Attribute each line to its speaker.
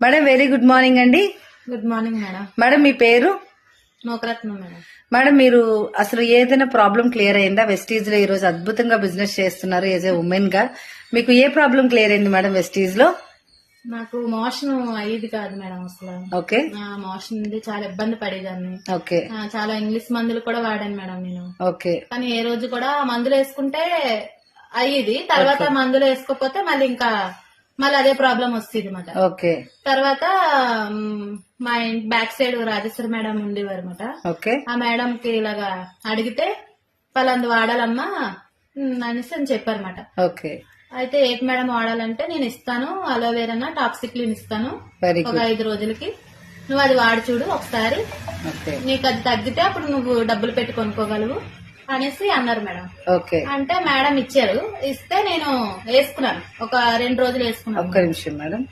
Speaker 1: Madam very good morning అండి.
Speaker 2: Good morning madam.
Speaker 1: Madam మీ పేరు?
Speaker 2: నోకరత్నం madam.
Speaker 1: Madam మీరు అసలు ఏదైనా ప్రాబ్లం క్లియర్ అయిందా? వెస్టీజ్ లో ఈ రోజు అద్భుతంగా బిజినెస్ చేస్తున్నారు యాజ్ ఏ ఉమెన్ గా. మీకు ఏ ప్రాబ్లం క్లియర్ అయింది మేడం వెస్టీజ్ లో?
Speaker 2: నాకు మోషన్ అయ్యేది కాదు మేడం అసలు.
Speaker 1: ఓకే.
Speaker 2: మోషన్ ఉంది, చాలా ఇబ్బంది పడేదాన్ని.
Speaker 1: ఓకే.
Speaker 2: చాలా ఇంగ్లీష్ మందులు కూడా వాడాను మేడం నేను.
Speaker 1: ఓకే.
Speaker 2: కానీ ఏ రోజు కూడా మందులు వేసుకుంటే అయ్యేది, తర్వాత మందులు వేసుకోకపోతే మళ్ళీ అదే ప్రాబ్లం వస్తుంది అన్నమాట.
Speaker 1: ఓకే.
Speaker 2: తర్వాత మా బ్యాక్ సైడ్ రాజేశ్వరి మేడం ఉండేవారు అనమాట.
Speaker 1: ఓకే.
Speaker 2: ఆ మేడం కి ఇలాగా అడిగితే పలాంది వాడాలమ్మా అనేసి అని చెప్పారన్నమాట.
Speaker 1: ఓకే.
Speaker 2: అయితే ఏటి మేడం వాడాలంటే నేను ఇస్తాను, అలోవేరా టాక్సిక్లిన్ ఇస్తాను ఒక 5 రోజులకి, నువ్వు అది వాడి చూడు ఒకసారి, నీకు అది తగ్గితే అప్పుడు నువ్వు డబ్బులు పెట్టి కొనుక్కోగలవు అనేసి అన్నారు మేడం.
Speaker 1: ఓకే.
Speaker 2: అంటే మేడం ఇచ్చారు, ఇస్తే నేను వేసుకున్నాను, ఒక 2 రోజులు వేసుకున్నాను.
Speaker 1: ఒక్క నిమిషం మేడం.